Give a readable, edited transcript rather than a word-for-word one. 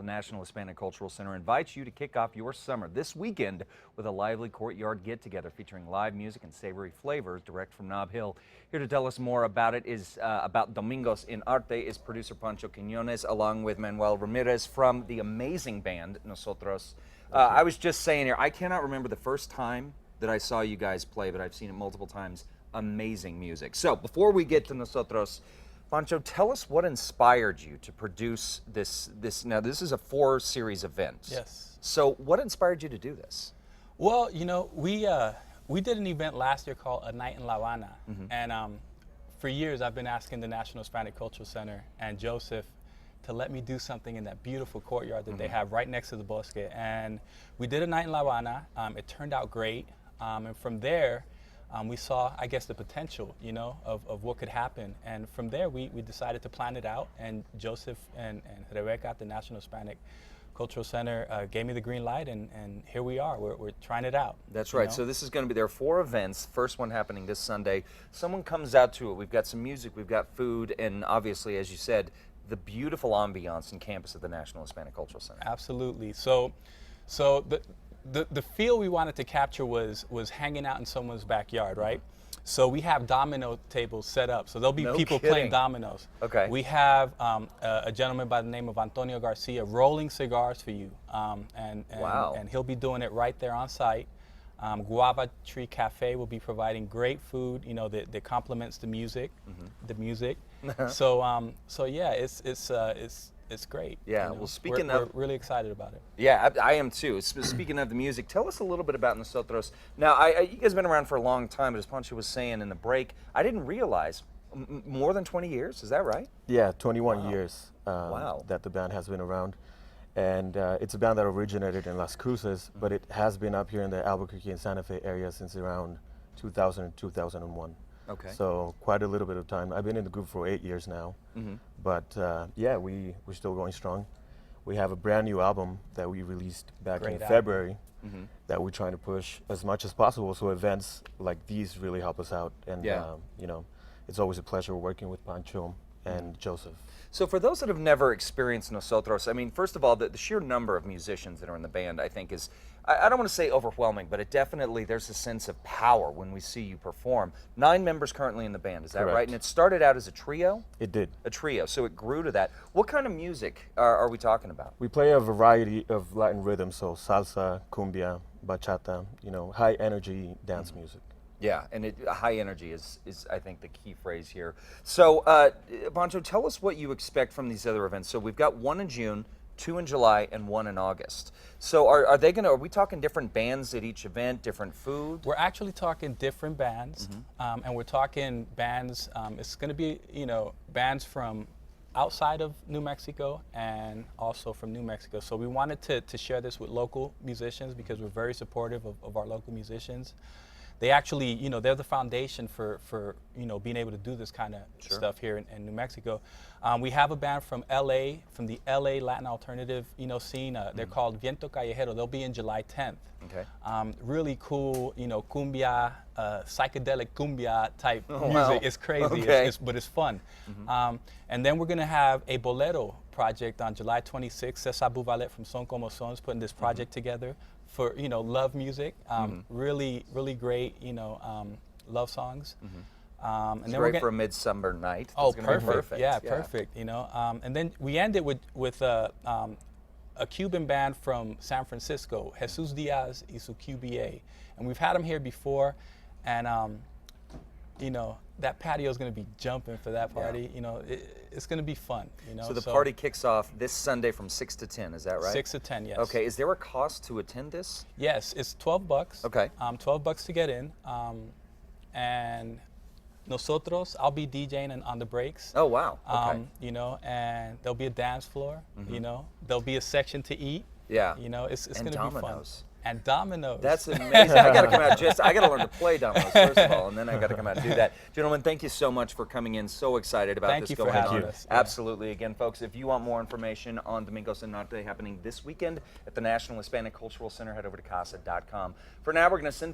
National Hispanic Cultural Center invites you to kick off your summer this weekend with a lively courtyard get-together featuring live music and savory flavors direct from Nob Hill. Here to tell us more about it is about Domingos en Arte is producer Pancho Quiñones along with Manuel Ramirez from the amazing band Nosotros. I was just saying here, I cannot remember the first time that I saw you guys play, but I've seen it multiple times. Amazing music. So before we get to Nosotros, Pancho, tell us what inspired you to produce this. Now, this is a 4-series event. Yes. So what inspired you to do this? Well, you know, we did an event last year called A Night in La Habana. And for years, I've been asking the National Hispanic Cultural Center and Joseph to let me do something in that beautiful courtyard that they have right next to the Bosque. And we did A Night in La Habana. It turned out great. And from there, we saw, I guess, the potential, you know, of what could happen. And from there, we decided to plan it out. And Joseph and Rebecca at the National Hispanic Cultural Center gave me the green light, and here we are. We're trying it out. That's right. So this is going to be, there are 4 events. First one happening this Sunday. Someone comes out to it. We've got some music, we've got food, and obviously, as you said, the beautiful ambiance and campus of the National Hispanic Cultural Center. Absolutely. So the feel we wanted to capture was hanging out in someone's backyard, right? So we have domino tables set up. So there'll be people playing dominoes. Okay. We have a gentleman by the name of Antonio Garcia rolling cigars for you. And he'll be doing it right there on site. Guava Tree Cafe will be providing great food, you know, that complements the music. So yeah, it's great. Yeah, you know? well, speaking we're really excited about it. Yeah, I am too. Speaking of the music, tell us a little bit about Nosotros. Now, you guys have been around for a long time, but as Pancho was saying in the break, I didn't realize, more than 20 years, is that right? Yeah, 21 years Wow. that the band has been around. And it's a band that originated in Las Cruces, but it has been up here in the Albuquerque and Santa Fe area since around 2000 and 2001. Okay. So quite a little bit of time. I've been in the group for 8 years now. But yeah, we're still going strong. We have a brand new album that we released back in February that we're trying to push as much as possible. So events like these really help us out. And you know, it's always a pleasure working with Pancho and Joseph. So for those that have never experienced Nosotros, I mean, first of all, the sheer number of musicians that are in the band, I think is, I don't want to say overwhelming, but it definitely, there's a sense of power when we see you perform. 9 members currently in the band, is that right? And it started out as a trio? It did. A trio, so it grew to that. What kind of music are we talking about? We play a variety of Latin rhythms, so salsa, cumbia, bachata, you know, high energy dance music. Yeah, and high energy is I think the key phrase here. So, Pancho, tell us what you expect from these other events. So we've got 1 in June, 2 in July, and 1 in August. So are we talking different bands at each event, different food? We're actually talking different bands, and we're talking bands, it's gonna be, you know, bands from outside of New Mexico and also from New Mexico. So we wanted to share this with local musicians because we're very supportive of our local musicians. They actually, you know, they're the foundation for you know, being able to do this kind of stuff here in New Mexico. We have a band from LA, from the LA Latin alternative, you know, scene. They're called Viento Callejero. They'll be in July 10th. Okay. Really cool, you know, cumbia, psychedelic cumbia type music. It's crazy, but it's fun. And then we're gonna have a bolero project on July 26th. Cesar Buvalet from Son Como Son is putting this project together for, you know, love music, really great, you know, love songs. And it's then great for a midsummer night. Oh, perfect. Yeah, perfect. You know, and then we ended with a Cuban band from San Francisco, Jesus Diaz y su QBA, and we've had them here before, and you know, that patio is going to be jumping for that party. You know, it's going to be fun. You know, so the party kicks off this Sunday from 6 to 10. Is that right? 6 to 10, yes. Okay. Is there a cost to attend this? Yes, it's $12. Okay. $12 to get in, and Nosotros, I'll be DJing and on the breaks. Oh wow. Okay. You know, and there'll be a dance floor. You know, there'll be a section to eat. Yeah. You know, it's going to be fun. And dominoes. That's amazing. I got to come out I got to learn to play dominoes first of all, and then I got to come out and do that. Gentlemen, thank you so much for coming in. So excited about this going on. Thank you for having us. Absolutely. Again, folks, if you want more information on Domingos en Arte happening this weekend at the National Hispanic Cultural Center, head over to casa.com. For now, we're going to send things